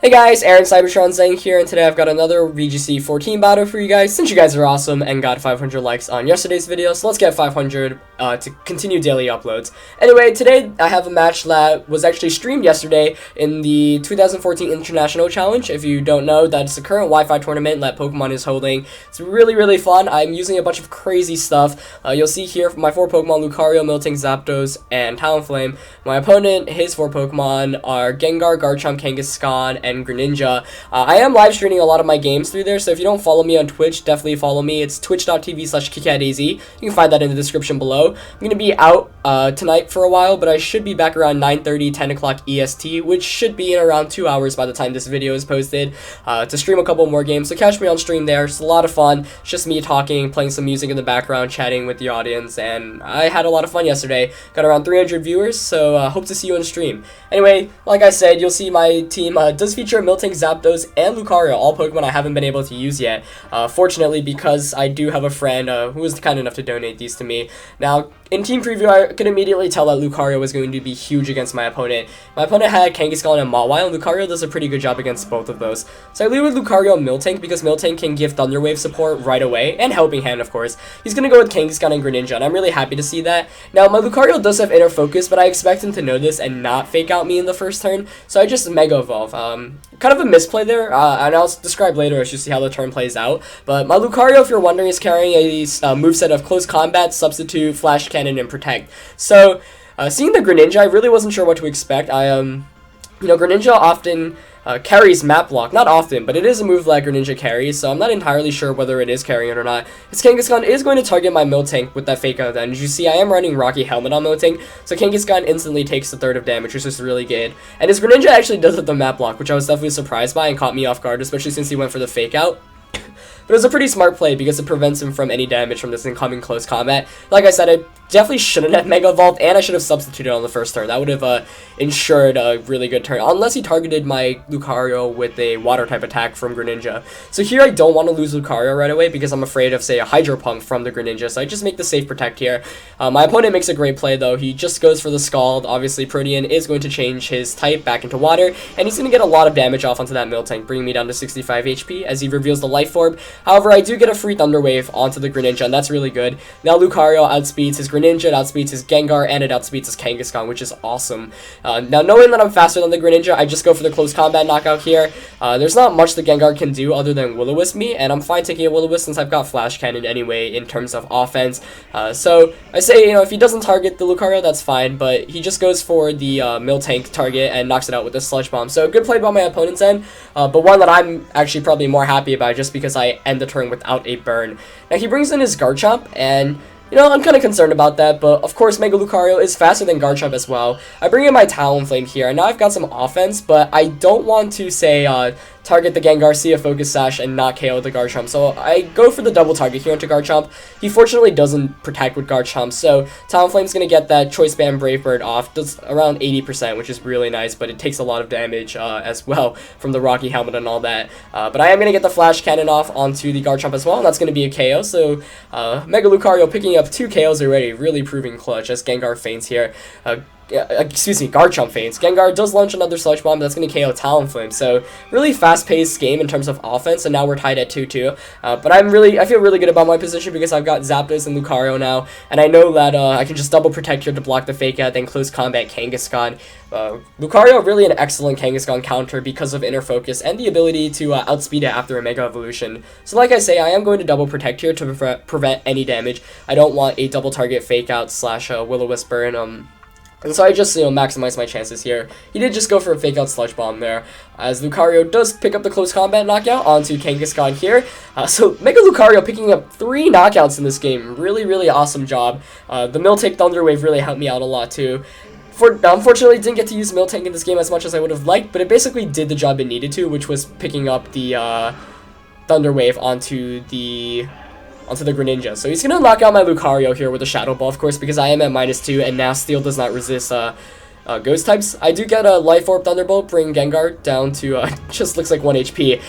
Hey guys, Aaron Cybertron saying here, and today I've got another VGC 14 battle for you guys. Since you guys are awesome and got 500 likes on yesterday's video, so let's get 500 to continue daily uploads. Anyway, today I have a match that was actually streamed yesterday in the 2014 International Challenge. If you don't know, that's the current Wi-Fi tournament that Pokemon is holding. It's really fun. I'm using a bunch of crazy stuff. You'll see here my 4 Pokemon, Lucario, Miltank, Zapdos, and Talonflame. My opponent, his 4 Pokemon are Gengar, Garchomp, Kangaskhan, and Greninja. I am live streaming a lot of my games through there, so if you don't follow me on Twitch, definitely follow me. It's twitch.tv/KitKatAZ. You can find that in the description below. I'm going to be out tonight for a while, but I should be back around 9:30, 10 o'clock EST, which should be in around 2 hours by the time this video is posted, to stream a couple more games. So catch me on stream there. It's a lot of fun. It's just me talking, playing some music in the background, chatting with the audience, and I had a lot of fun yesterday. Got around 300 viewers, so hope to see you on stream. Anyway, like I said, you'll see my team does feature Miltank, Zapdos, and Lucario, all Pokemon I haven't been able to use yet. Fortunately, because I do have a friend who was kind enough to donate these to me. Now, in team preview, I could immediately tell that Lucario was going to be huge against my opponent. My opponent had Kangaskhan and Mawile, and Lucario does a pretty good job against both of those. So I lead with Lucario and Miltank because Miltank can give Thunder Wave support right away, and Helping Hand, of course. He's going to go with Kangaskhan and Greninja, and I'm really happy to see that. Now, my Lucario does have Inner Focus, but I expect him to know this and not fake out me in the first turn, so I just Mega Evolve. Kind of a misplay there, and I'll describe later as you see how the turn plays out. But my Lucario, if you're wondering, is carrying a moveset of Close Combat, Substitute, Flash Cannon, and Protect. So, seeing the Greninja, I really wasn't sure what to expect. Greninja often carries Map Lock. Not often, but it is a move that Greninja carries, so I'm not entirely sure whether it is carrying it or not. His Kangaskhan is going to target my Miltank with that Fake Out then. As you see, I am running Rocky Helmet on Miltank, so Kangaskhan instantly takes a third of damage, which is really good. And his Greninja actually does have the Map Lock, which I was definitely surprised by and caught me off guard, especially since he went for the Fake Out. But it was a pretty smart play because it prevents him from any damage from this incoming close combat. Like I said, I definitely shouldn't have Mega Evolved, and I should have substituted on the first turn. That would have ensured a really good turn, unless he targeted my Lucario with a Water-type attack from Greninja. So here I don't want to lose Lucario right away because I'm afraid of, say, a Hydro Pump from the Greninja, so I just make the safe Protect here. My opponent makes a great play, though. He just goes for the Scald. Obviously, Protean is going to change his type back into Water, and he's going to get a lot of damage off onto that Miltank, bringing me down to 65 HP as he reveals the Life Orb. However, I do get a free Thunder Wave onto the Greninja, and that's really good. Now Lucario outspeeds his Greninja, it outspeeds his Gengar, and it outspeeds his Kangaskhan, which is awesome. Now, knowing that I'm faster than the Greninja, I just go for the Close Combat knockout here. There's not much the Gengar can do other than Will-O-Wisp me, and I'm fine taking a Will-O-Wisp since I've got Flash Cannon anyway in terms of offense. So I say, if he doesn't target the Lucario, that's fine, but he just goes for the Miltank target and knocks it out with the Sludge Bomb. So good play by my opponent's end, but one that I'm actually probably more happy about just because I end the turn without a burn. Now he brings in his Garchomp, and I'm kind of concerned about that, but of course Mega Lucario is faster than Garchomp as well. I bring in my Talonflame here, and now I've got some offense, but I don't want to, say, target the Gengar, see a Focus Sash, and not KO the Garchomp. So I go for the double target here into Garchomp. He fortunately doesn't protect with Garchomp, so Talonflame's going to get that Choice Band Brave Bird off. Does around 80%, which is really nice, but it takes a lot of damage as well from the Rocky Helmet and all that. But I am going to get the Flash Cannon off onto the Garchomp as well, and that's going to be a KO. So Mega Lucario picking up 2 KOs already, really proving clutch as Gengar faints here. Garchomp faints. Gengar does launch another Sludge Bomb, but that's going to KO Talonflame. So, really fast-paced game in terms of offense, and now we're tied at 2-2. But I feel really good about my position because I've got Zapdos and Lucario now, and I know that I can just double Protect here to block the Fake Out, then Close Combat Kangaskhan. Lucario, really an excellent Kangaskhan counter because of Inner Focus and the ability to outspeed it after a Mega Evolution. So like I say, I am going to double Protect here to prevent any damage. I don't want a double target Fake Out / Will-O-Wisp burn. And so I just, maximize my chances here. He did just go for a Fake Out Sludge Bomb there, as Lucario does pick up the Close Combat knockout onto Kangaskhan here. So Mega Lucario picking up 3 knockouts in this game. Really awesome job. The Miltank Thunder Wave really helped me out a lot too. Unfortunately, didn't get to use Miltank in this game as much as I would have liked, but it basically did the job it needed to, which was picking up the Thunder Wave onto the Greninja. So he's going to knock out my Lucario here with a Shadow Ball, of course, because I am at -2, and now Steel does not resist Ghost types. I do get a Life Orb Thunderbolt, bring Gengar down to, just looks like 1 HP.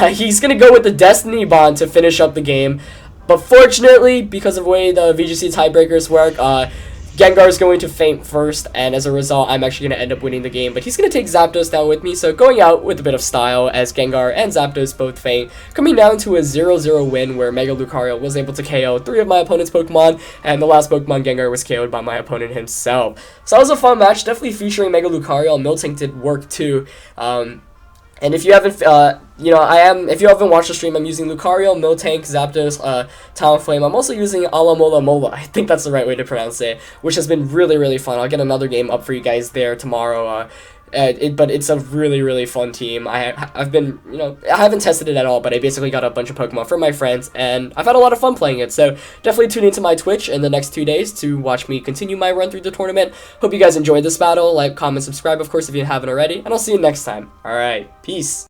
He's going to go with the Destiny Bond to finish up the game, but fortunately, because of the way the VGC tiebreakers work, Gengar is going to faint first, and as a result, I'm actually going to end up winning the game, but he's going to take Zapdos down with me, so going out with a bit of style as Gengar and Zapdos both faint, coming down to a 0-0 win where Mega Lucario was able to KO 3 of my opponent's Pokemon, and the last Pokemon, Gengar, was KO'd by my opponent himself. So that was a fun match, definitely featuring Mega Lucario. Miltank did work too. And if you haven't, if you haven't watched the stream, I'm using Lucario, Miltank, Zapdos, Talonflame. I'm also using Mola. I think that's the right way to pronounce it, which has been really, really fun. I'll get another game up for you guys there tomorrow. But it's a really, really fun team. I've been, I haven't tested it at all, but I basically got a bunch of Pokemon from my friends, and I've had a lot of fun playing it. So definitely tune into my Twitch in the next 2 days to watch me continue my run through the tournament. Hope you guys enjoyed this battle. Like, comment, subscribe, of course, if you haven't already, and I'll see you next time. All right, peace.